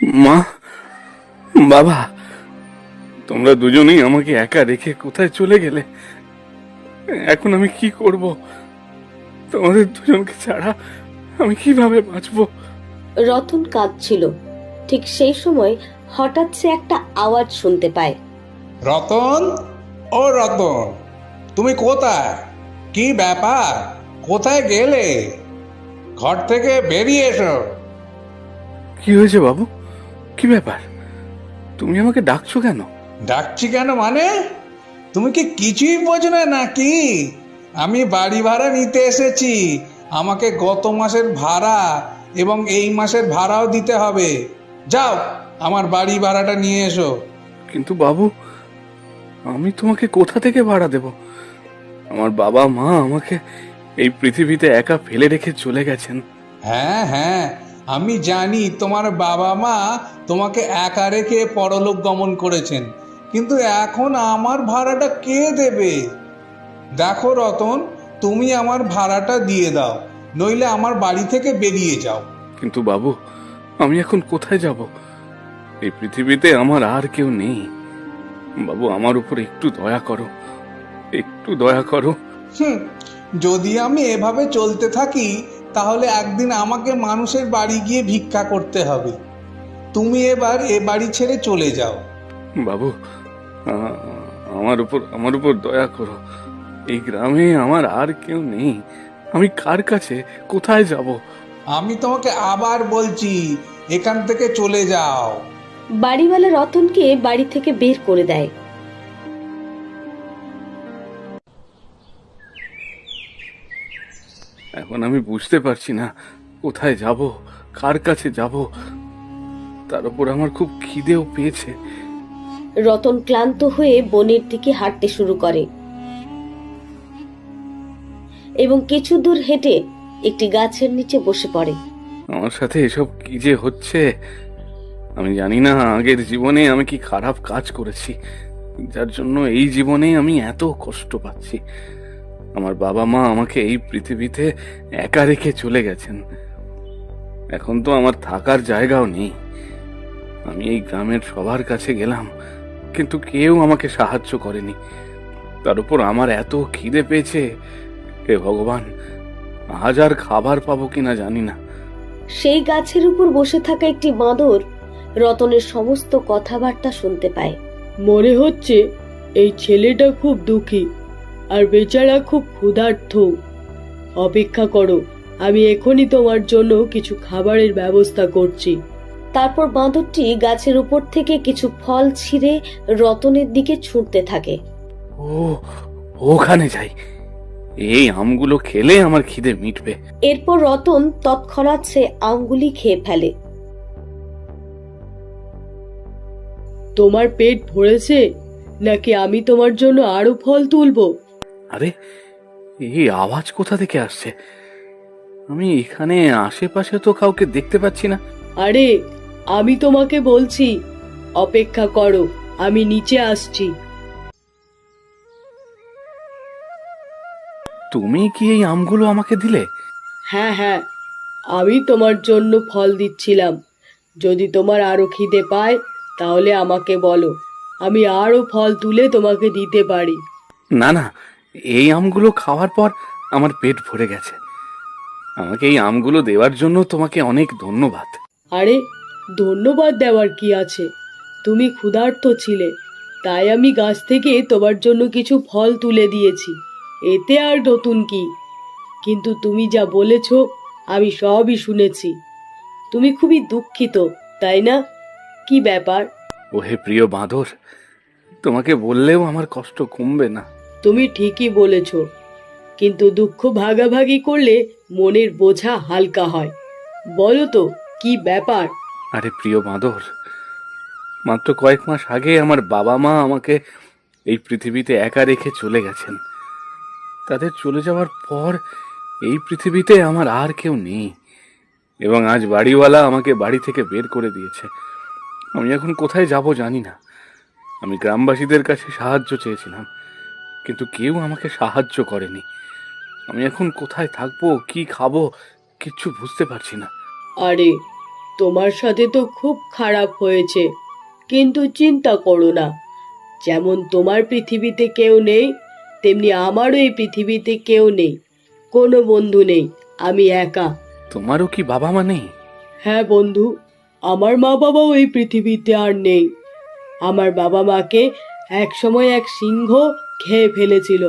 মা, বাবা, তোমরা দুজনেই আমাকে একা রেখে কোথায় চলে গেলে? এখন আমি কি করব? তোমাদের দুজনকে ছাড়া আমি কিভাবে বাঁচবো? রতন কাঁদছিল। ঠিক সেই সময় হঠাৎ সে একটা আওয়াজ শুনতে পায়। রতন, ও রতন, তুমি কোথায়? কি ব্যাপার? কোথায় গেলে? ঘর থেকে বেরিয়ে এসো। কি হয়েছে বাবু? কি ব্যাপার? তুমি আমাকে ডাকছো কেন? ডাকছি কেন মানে? তুমি কি কিছুই বোঝো না নাকি? আমি বাড়ি ভাড়া নিতে এসেছি। আমাকে গত মাসের ভাড়া এবং এই মাসের ভাড়াও দিতে হবে। যাও, আমার বাড়ি ভাড়াটা নিয়ে এসো। কিন্তু বাবু, আমি তোমাকে কোথা থেকে ভাড়া দেব? আমার বাবা মা আমাকে এই পৃথিবীতে একা ফেলে রেখে চলে গেছেন। হ্যাঁ হ্যাঁ, আমি জানি তোমার বাবা মা তোমাকে একা রেখে পরলোক গমন করেছেন, কিন্তু এখন আমার ভাড়াটা কে দেবে? দেখো রতন, তুমি আমার ভাড়াটা দিয়ে দাও, নইলে আমার বাড়ি থেকে বেরিয়ে যাও। কিন্তু বাবু, আমি এখন কোথায় যাব? এই পৃথিবীতে আমার আর কেউ নেই। বাবু, আমার উপর একটু দয়া করো, একটু দয়া করো। হুম, যদি আমি এভাবে চলতে থাকি তাহলে একদিন আমাকে মানুষের বাড়ি গিয়ে ভিক্ষা করতে হবে। তুমি এবার এ বাড়ি ছেড়ে চলে যাও। বাবু, আ- আমার উপর দয়া করো। এই গ্রামে আমার আর কেউ নেই। আমি কার কাছে, কোথায় যাব? আমি তোমাকে আবার বলছি, এখান থেকে চলে যাও। বাড়িওয়ালা রতনকে বাড়ি থেকে বের করে দেয়। এখন আমি বুঝতে পারছি না কোথায় যাব, কার কাছে যাব। তার উপর আমার খুব খিদেও পেয়েছে। রতন ক্লান্ত হয়ে বনের দিকে হাঁটতে শুরু করে এবং কিছু দূর হেঁটে একটি গাছের নিচে বসে পড়ে। আমার সাথে এসব কি যে হচ্ছে! আমি জানি না আগের জীবনে আমি কি খারাপ কাজ করেছি, যার জন্য এই জীবনে আমি এত কষ্ট পাচ্ছি। আমার বাবা মা আমাকে এই পৃথিবীতে একা রেখে চলে গেছেন। এখন তো আমার থাকার জায়গাও নেই। আমি এই গ্রামের সবার কাছে গেলাম, কিন্তু কেউ আমাকে সাহায্য করেনি। তার উপর আমার এত খিদে পেয়েছে। হে ভগবান, আজ আর খাবার পাবো কিনা জানি না। সেই গাছের উপর বসে থাকা একটি বাঁদর রতনের সমস্ত কথাবার্তা শুনতে পায়। মনে হচ্ছে এই ছেলেটা খুব দুঃখী আর বেচারা খুব ক্ষুধার্ত। অপেক্ষা করো, আমি এখনই তোমার জন্য কিছু খাবারের ব্যবস্থা করছি। তারপর বাঁদরটি গাছের উপর থেকে কিছু ফল ছিঁড়ে রতনের দিকে ছুঁড়তে থাকে। ও, ওখানে যাই। এই আমগুলো খেলে আমার খিদে মিটবে। এরপর রতন তৎক্ষণাৎ সে আমগুলি খেয়ে ফেলে। তোমার পেট ভরেছে নাকি আমি তোমার জন্য আরো ফল তুলবো? আরে, এই আওয়াজ কোথা থেকে আসছে? আমি এখানে আশেপাশে তো কাউকে দেখতে পাচ্ছি না। আরে, আমি তোমাকে বলছি, অপেক্ষা করো, আমি নিচে আসছি। তুমি কি এই আমগুলো আমাকে দিলে? হ্যাঁ হ্যাঁ, আমি তোমার জন্য ফল দিচ্ছিলাম। যদি তোমার আরো খিদে পায় তাহলে আমাকে বলো, আমি আরো ফল তুলে তোমাকে দিতে পারি। না না, এই আমগুলো খাওয়ার পর আমার পেট ভরে গেছে। আমাকে এই আমগুলো দেওয়ার জন্য তোমাকে অনেক ধন্যবাদ। আরে, ধন্যবাদ দেওয়ার কি আছে? তুমি ক্ষুধার্ত ছিলে, তাই আমি গাছ থেকে তোমার জন্য কিছু ফল তুলে দিয়েছি। এতে আর নতুন কি? কিন্তু তুমি যা বলেছ আমি সবই শুনেছি। তুমি খুবই দুঃখিত, তাই না? কি ব্যাপার? ওহে প্রিয় বাঁদর, তোমাকে বললেও আমার কষ্ট কমবে না। তুমি ঠিকই বলেছ, কিন্তু দুঃখ ভাগাভাগি করলে মনের বোঝা হালকা হয়। বলো তো, কি ব্যাপার? আরে প্রিয় বাঁদর, মাত্র কয়েক মাস আগে আমার বাবা মা আমাকে এই পৃথিবীতে একা রেখে চলে গেছেন। তাদের চলে যাওয়ার পর এই পৃথিবীতে আমার আর কেউ নেই, এবং আজ বাড়িওয়ালা আমাকে বাড়ি থেকে বের করে দিয়েছে। আমি এখন কোথায় যাব জানি না। আমি গ্রামবাসীদের কাছে সাহায্য চেয়েছিলাম, কিন্তু কেউ আমাকে সাহায্য করেনি। আমি এখন কোথায় থাকবো, কি খাবো, কিচ্ছু বুঝতে পারছি না। আরে, তোমার সাথে তো খুব খারাপ হয়েছে, কিন্তু চিন্তা করো না। যেমন তোমার পৃথিবীতে কেউ নেই, তেমনি আমারও এই পৃথিবীতে কেউ নেই, কোনো বন্ধু নেই, আমি একা। তোমারও কি বাবা মা নেই? হ্যাঁ বন্ধু, আমার মা বাবাও এই পৃথিবীতে আর নেই। আমার বাবা মাকে একসময় এক সিংহ খেয়ে ফেলেছিল,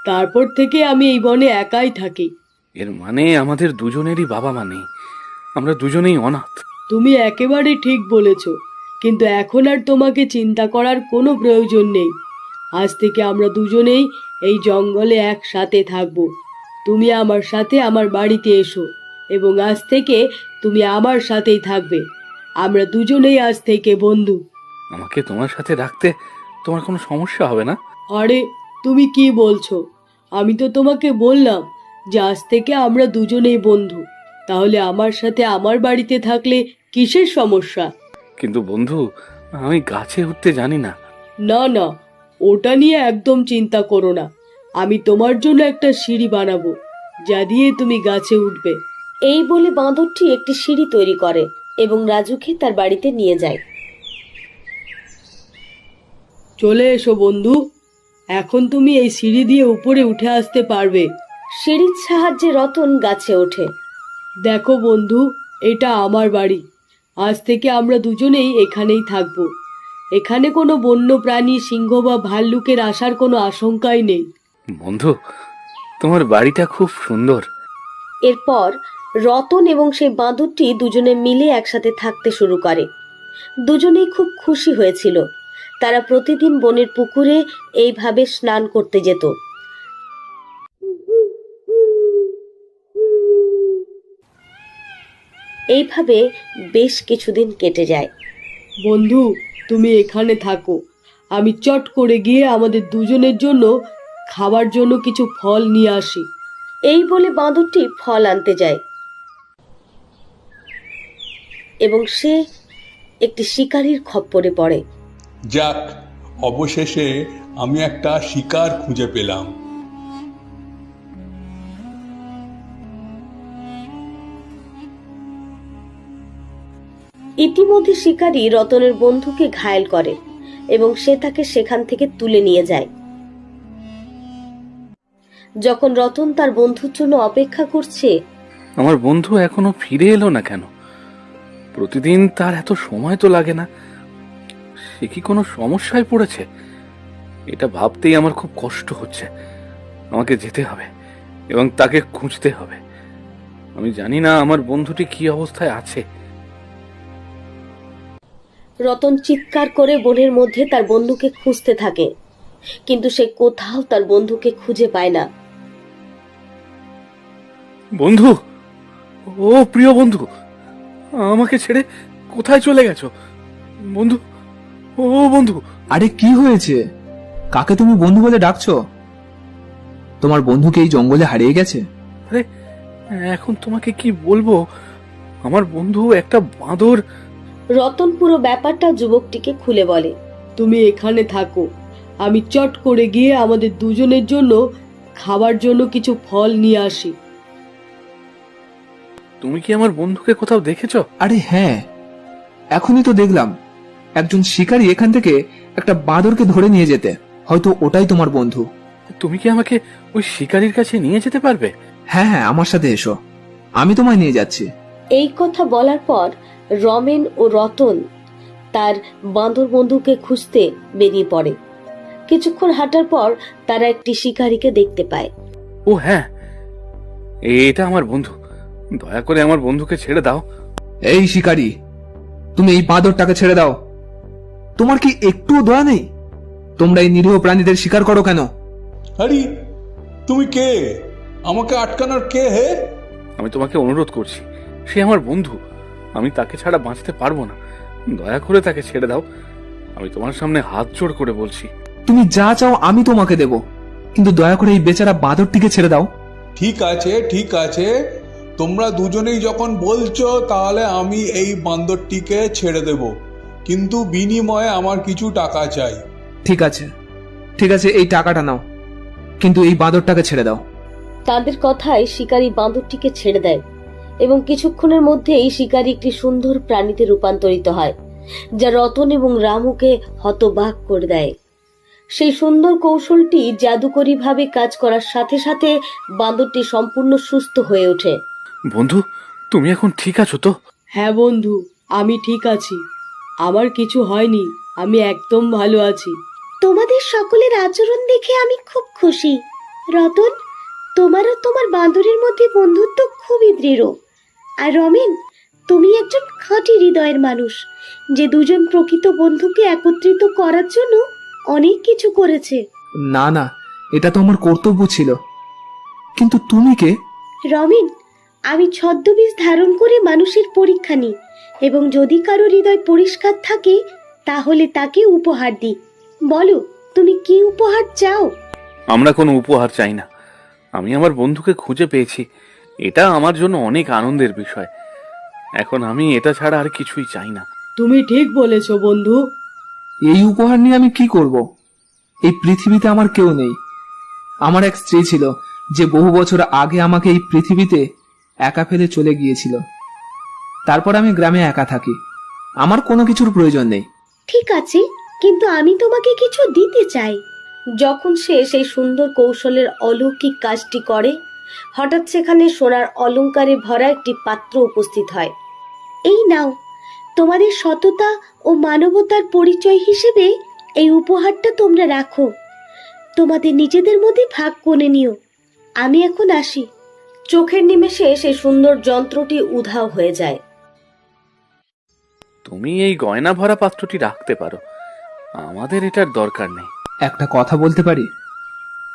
তারপর থেকে আমি এই বনে একাই থাকি। এর মানে আমাদের দুজনেরই বাবা মা নেই, আমরা দুজনেই অনাথ। তুমি একেবারে ঠিক বলেছ, কিন্তু এখন আর তোমাকে চিন্তা করার কোনো প্রয়োজন নেই। আজ থেকে আমরা দুজনেই এই জঙ্গলে একসাথে থাকব। তুমি আমার সাথে আমার বাড়িতে এসো, এবং আজ থেকে তুমি আমার সাথেই থাকবে। আমরা দুজনেই আজ থেকে বন্ধু। আমাকে তোমার সাথে রাখতে তোমার কোনো সমস্যা হবে না? আরে, তুমি কি বলছো? আমি তো তোমাকে বললাম যে আজ থেকে আমরা দুজনেই বন্ধু। তাহলে আমার সাথে আমার বাড়িতে থাকলে কিসের সমস্যা? কিন্তু বন্ধু, আমি গাছে উঠতে জানি না। না না, ওটা নিয়ে একদম চিন্তা করো না। আমি তোমার জন্য একটা সিঁড়ি বানাবো, যা দিয়ে তুমি গাছে উঠবে। এই বলে বাঁদরটি একটি সিঁড়ি তৈরি করে এবং রাজুকে তার বাড়িতে নিয়ে যায়। চলে এসো বন্ধু, এখন তুমি এই সিঁড়ি দিয়ে উপরে উঠে আসতে পারবে। সিঁড়ির সাহায্যে রতন গাছে ওঠে। দেখো বন্ধু, এটা আমার বাড়ি। আজ থেকে আমরা দুজনেই এখানেই থাকবো। এখানে কোনো বন্য প্রাণী, সিংহ বা ভাল্লুকের আসার কোনো আশঙ্কাই নেই। বন্ধু, তোমার বাড়িটা খুব সুন্দর। এরপর রতন এবং সেই বাঁদরটি দুজনে মিলে একসাথে থাকতে শুরু করে। দুজনেই খুব খুশি হয়েছিল। তারা প্রতিদিন বনের পুকুরে এইভাবে স্নান করতে যেত। এইভাবে বেশ কিছুদিন কেটে যায়। বন্ধু, তুমি এখানে থাকো, আমি চট করে গিয়ে আমাদের দুজনের জন্য খাবার জন্য কিছু ফল নিয়ে আসি। এই বলে বাঁদরটি ফল আনতে যায় এবং সে একটি শিকারীর খপ্পরে পড়ে। যাক, অবশেষে আমি একটা শিকার খুঁজে পেলাম। ইতিমধ্যে শিকারী রতনের বন্ধুকে ঘায়েল করে এবং সে তাকে সেখান থেকে তুলে নিয়ে যায়। যখন রতন তার বন্ধুর জন্য অপেক্ষা করছে, আমার বন্ধু এখনো ফিরে এলো না কেন? প্রতিদিন তার এত সময় তো লাগে না। সে কি কোনো সমস্যায় পড়েছে? এটা ভাবতেই আমার খুব কষ্ট হচ্ছে। আমাকে যেতে হবে এবং তাকে খুঁজতে হবে। আমি জানি না আমার বন্ধুটি কি অবস্থায় আছে। রতন চিৎকার করে বনের মধ্যে তার বন্ধুকে খুঁজতে থাকে, কিন্তু সে কোথাও তার বন্ধুকে খুঁজে পায় না। বন্ধু, ও প্রিয় বন্ধু, আমাকে ছেড়ে কোথায় চলে গেছো? বন্ধু, ও বন্ধু। আরে কি হয়েছে? কাকে তুমি বন্ধু বলে ডাকছো? তোমার বন্ধুকে এই জঙ্গলে হারিয়ে গেছে? আরে, এখন তোমাকে কি বলবো? আমার বন্ধু একটা বাঁদর। রতন পুরো ব্যাপারটা যুবকটিকে খুলে বলে। তুমি এখানে থাকো, আমি চট করে গিয়ে আমাদের দুজনের জন্য খাবার জন্য কিছু ফল নিয়ে আসি। তুমি কি আমার বন্ধুকে কোথাও দেখেছো? আরে হ্যাঁ, এখনই তো দেখলাম একজন শিকারী এখান থেকে একটা বাঁদরকে ধরে নিয়ে যেতে। হয়তো ওটাই তোমার বন্ধু। তুমি কি আমাকে ওই শিকারীর কাছে নিয়ে যেতে পারবে? হ্যাঁ হ্যাঁ, আমার সাথে এসো, আমি তোমায় নিয়ে যাচ্ছি। এই কথা বলার পর রমেন ও রতন তার বাঁদর বন্ধুকে খুঁজতে বেরিয়ে পড়ে। কিছুক্ষণ হাঁটার পর তারা একটি শিকারীকে দেখতে পায়। ও হ্যাঁ, এটা আমার বন্ধু। দয়া করে আমার বন্ধুকে ছেড়ে দাও। এই শিকারী, তুমি এই বাঁদরটাকে ছেড়ে দাও। তোমার কি একটুও দয়া নেই? তোমরা এই নিরীহ প্রাণীদের শিকার করো কেন? আরে, তুমি কে? আমাকে আটকানোর কে হে? আমি তোমাকে অনুরোধ করছি, সে আমার বন্ধু। আমি তাকে ছাড়া বাঁচতে পারবো না। দয়া করে তাকে ছেড়ে দাও। আমি তোমার সামনে হাত জোড় করে বলছি। তুমি যা চাও আমি তোমাকে দেব, কিন্তু দয়া করে এই বেচারা বাঁদরটিকে ছেড়ে দাও। ঠিক আছে, ঠিক আছে, তোমরা দুজনেই যখন বলছো তাহলে আমি এই বান্দরটিকে ছেড়ে দেব, কিন্তু বিনিময়ে আমার কিছু টাকা চাই। ঠিক আছে, ঠিক আছে, এই টাকাটা নাও, কিন্তু এই বাঁদরটাকে ছেড়ে দাও। তাদের কথায় শিকারী বাঁদরটিকে ছেড়ে দেয় এবং কিছুক্ষণের মধ্যেই শিকারী একটি সুন্দর প্রাণীতে রূপান্তরিত হয়, যা রতন এবং রামুকে হতবাক করে দেয়। সেই সুন্দর কৌশলটি জাদুকরী ভাবে কাজ করার সাথে সাথে বাঁদরটি সম্পূর্ণ সুস্থ হয়ে ওঠে। বন্ধু, তুমি এখন ঠিক আছো তো? হ্যাঁ বন্ধু, আমি ঠিক আছি। আমার কিছু হয়নি, আমি একদম ভালো আছি। তোমাদের সকলের আচরণ দেখে আমি খুব খুশি। রতন, তোমার ও তোমার বাঁদরের মধ্যে বন্ধুত্ব খুবই দৃঢ়। আর রমেন, তুমি একজন খাঁটি হৃদয়ের মানুষ, যে দুজন প্রকৃত বন্ধুকে একত্রিত করার জন্য অনেক কিছু করেছে। না না, এটা তো আমার কর্তব্য ছিল। কিন্তু তুমি কে? রমেন, আমি ছদ্মবেশ ধারণ করে মানুষের পরীক্ষা নিই, এবং যদি কারো হৃদয় পরিষ্কার থাকে তাহলে তাকে উপহার দিই। বলো, তুমি কি উপহার চাও? আমরা কোনো উপহার চাই না। আমি আমার বন্ধুকে খুঁজে পেয়েছি, এটা আমার জন্য অনেক আনন্দের বিষয়। এখন আমি এটা ছাড়া আর কিছুই চাই না। তুমি ঠিক বলেছো বন্ধু। এই উপহার নিয়ে আমি কি করব? এই পৃথিবীতে আমার কেউ নেই। আমার এক স্ত্রী ছিল, যে বহু বছর আগে আমাকে এই পৃথিবীতে একা ফেলে চলে গিয়েছিল। তারপর আমি গ্রামে একা থাকি। আমার কোনো কিছুর প্রয়োজন নেই। ঠিক আছে, কিন্তু আমি তোমাকে কিছু দিতে চাই। যখন সে সেই সুন্দর কৌশলের অলৌকিক কাজটি করে, হঠাৎ সেখানে সোনার অলংকারে ভরা একটি পাত্র উপস্থিত হয়। এই নাও, তোমাদের সততা ও মানবতার পরিচয় হিসেবে এই উপহারটা তোমরা রাখো। তোমাদের নিজেদের মধ্যে ভাগ করে নিও। আমি এখন আসি। চোখের নিমেষে সেই সুন্দর যন্ত্রটি উধাও হয়ে যায়। তুমি এই গয়না ভরা পাত্রটি রাখতে পারো, আমাদের এটার দরকার নেই। একটা কথা বলতে পারি?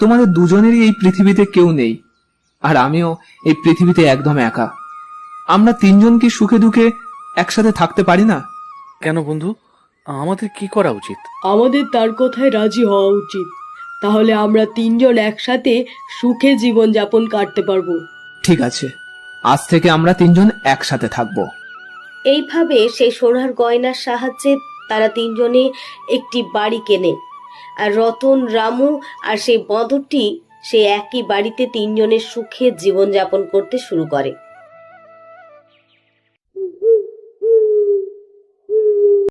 তোমাদের দুজনেরই এই পৃথিবীতে কেউ নেই, আর আমিও এই পৃথিবীতে একদম একা। আমরা তিনজন কি সুখে দুঃখে একসাথে থাকতে পারি না? কেন বন্ধু, আমাদের কি করা উচিত? আমাদের তার কথায় রাজি হওয়া উচিত। তাহলে আমরা তিনজন একসাথে সুখে জীবন যাপন কাটতে পারবো। ঠিক আছে, আজ থেকে আমরা তিনজন একসাথে থাকবো। এইভাবে সেই সোনার গয়নার সাহায্যে তারা তিনজনে একটি বাড়ি কেনে। আর রতন, রামু আর সেই বাঁদরটি সেই একই বাড়িতে তিনজনের সুখে জীবনযাপন করতে শুরু করে।